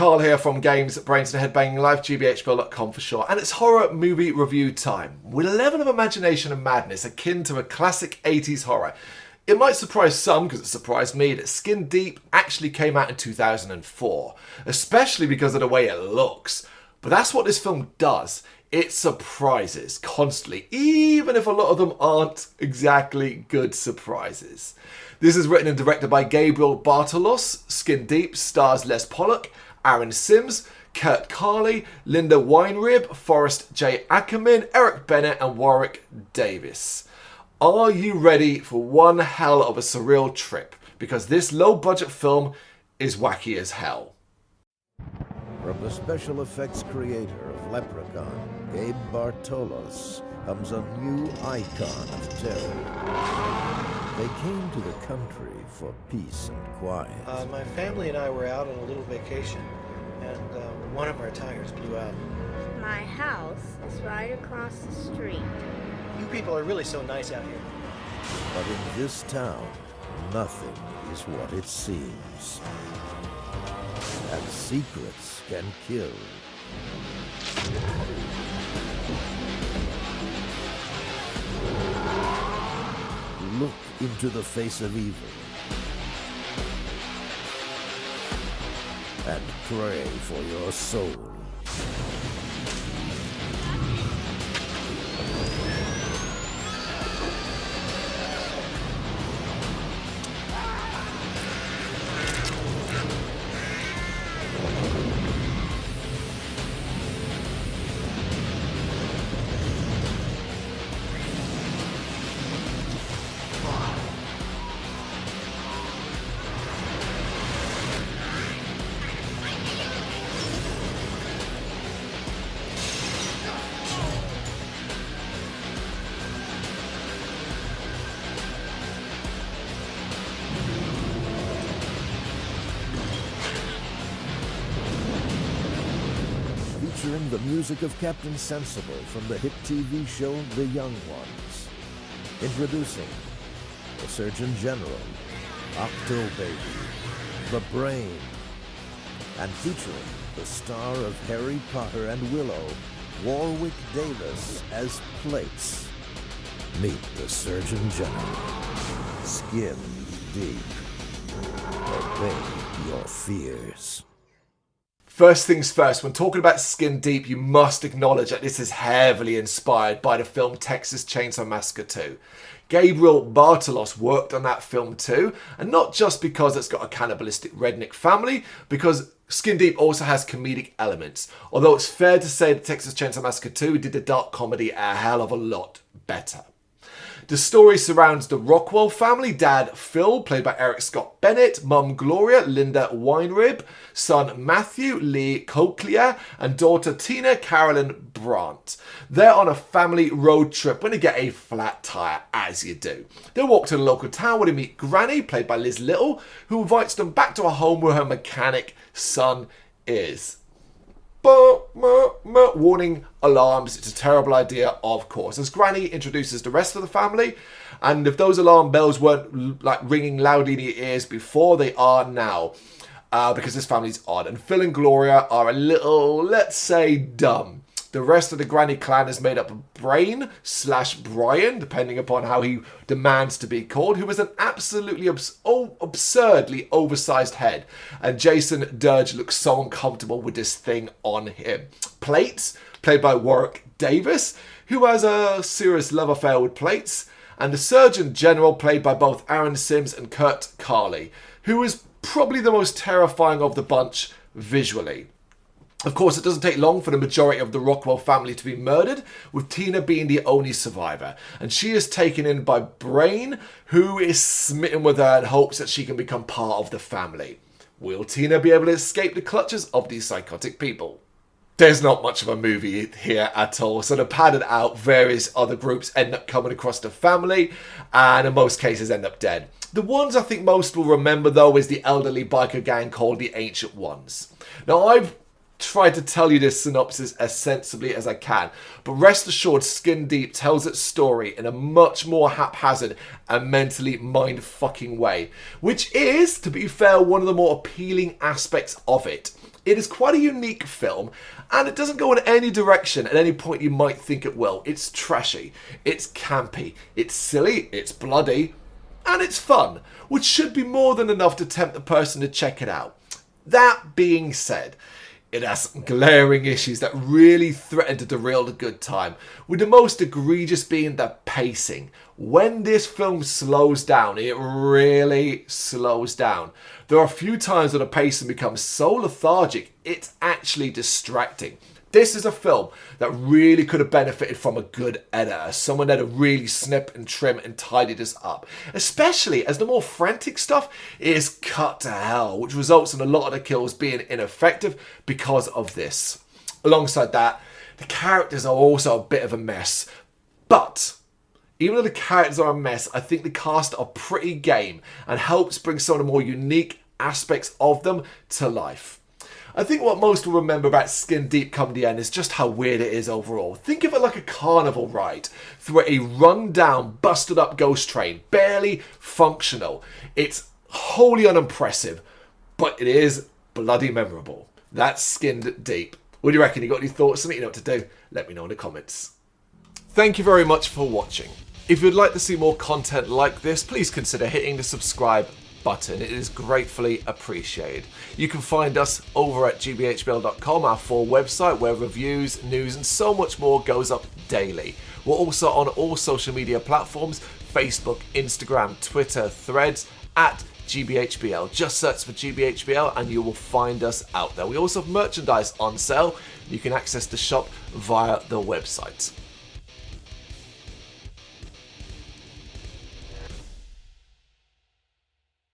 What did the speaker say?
Carl here from Brrraaains Head-Banging Life, gbhblofficial for short, and it's horror movie review time. With a level of imagination and madness akin to a classic 80s horror, it might surprise some, because it surprised me, that Skin Deep actually came out in 2004, especially because of the way it looks. But that's what this film does. It surprises constantly, even if a lot of them aren't exactly good surprises. This is written and directed by Gabriel Bartolos. Skin Deep stars Les Pollock, Aaron Sims, Kurt Carley, Linda Weinrib, Forrest J. Ackerman, Eric Bennett and Warwick Davis. Are you ready for one hell of a surreal trip? Because this low-budget film is wacky as hell. From the special effects creator of Leprechaun, Gabe Bartolos, comes a new icon of terror. They came to the country for peace and quiet. My family and I were out on a little vacation, and one of our tires blew out. My house is right across the street. You people are really so nice out here. But in this town, nothing is what it seems. And secrets can kill. Look into the face of evil and pray for your soul. Featuring the music of Captain Sensible from the hit TV show The Young Ones. Introducing the Surgeon General, Octobaby, the Brain, and featuring the star of Harry Potter and Willow, Warwick Davis as Plates. Meet the Surgeon General. Skin Deep. Obey your fears. First things first, when talking about Skin Deep, you must acknowledge that this is heavily inspired by the film Texas Chainsaw Massacre 2. Gabriel Bartolos worked on that film too, and not just because it's got a cannibalistic redneck family, because Skin Deep also has comedic elements. Although it's fair to say that Texas Chainsaw Massacre 2 did the dark comedy a hell of a lot better. The story surrounds the Rockwell family, dad Phil, played by Eric Scott Bennett, mum Gloria, Linda Weinrib, son Matthew Lee Cochlear, and daughter Tina Carolyn Brandt. They're on a family road trip when they get a flat tire, as you do. They walk to the local town where they meet Granny, played by Liz Little, who invites them back to a home where her mechanic son is. Warning alarms, it's a terrible idea, of course, as Granny introduces the rest of the family, and if those alarm bells weren't like ringing loudly in your ears before, they are now, because this family's odd, and Phil and Gloria are a little, let's say, dumb. The rest of the Granny clan is made up of Brain/Brian, depending upon how he demands to be called, who is an absolutely absurdly oversized head. And Jason Dirge looks so uncomfortable with this thing on him. Plates, played by Warwick Davis, who has a serious love affair with Plates. And the Surgeon General, played by both Aaron Sims and Kurt Carley, who is probably the most terrifying of the bunch visually. Of course, it doesn't take long for the majority of the Rockwell family to be murdered, with Tina being the only survivor. And she is taken in by Brain, who is smitten with her and hopes that she can become part of the family. Will Tina be able to escape the clutches of these psychotic people? There's not much of a movie here at all, so to pad it out, various other groups end up coming across the family, and in most cases end up dead. The ones I think most will remember, though, is the elderly biker gang called the Ancient Ones. Now, I've tried to tell you this synopsis as sensibly as I can, but rest assured Skin Deep tells its story in a much more haphazard and mentally mind-fucking way, which is, to be fair, one of the more appealing aspects of it. It is quite a unique film, and it doesn't go in any direction at any point you might think it will. It's trashy, it's campy, it's silly, it's bloody, and it's fun, which should be more than enough to tempt the person to check it out. That being said, it has some glaring issues that really threaten to derail the good time, with the most egregious being the pacing. When this film slows down, it really slows down. There are a few times where the pacing becomes so lethargic, it's actually distracting. This is a film that really could have benefited from a good editor, someone that would really snip and trim and tidy this up. Especially as the more frantic stuff is cut to hell, which results in a lot of the kills being ineffective because of this. Alongside that, the characters are also a bit of a mess. But even though the characters are a mess, I think the cast are pretty game and helps bring some of the more unique aspects of them to life. I think what most will remember about Skin Deep come the end is just how weird it is overall. Think of it like a carnival ride through a run-down, busted-up ghost train, barely functional. It's wholly unimpressive, but it is bloody memorable. That's Skinned Deep. What do you reckon? You got any thoughts on it? You know what to do? Let me know in the comments. Thank you very much for watching. If you'd like to see more content like this, please consider hitting the subscribe button. It is gratefully appreciated. You can find us over at gbhbl.com, our full website where reviews, news and so much more goes up daily. We're also on all social media platforms, Facebook, Instagram, Twitter, Threads, at gbhbl. Just search for gbhbl and you will find us out there. We also have merchandise on sale. You can access the shop via the website.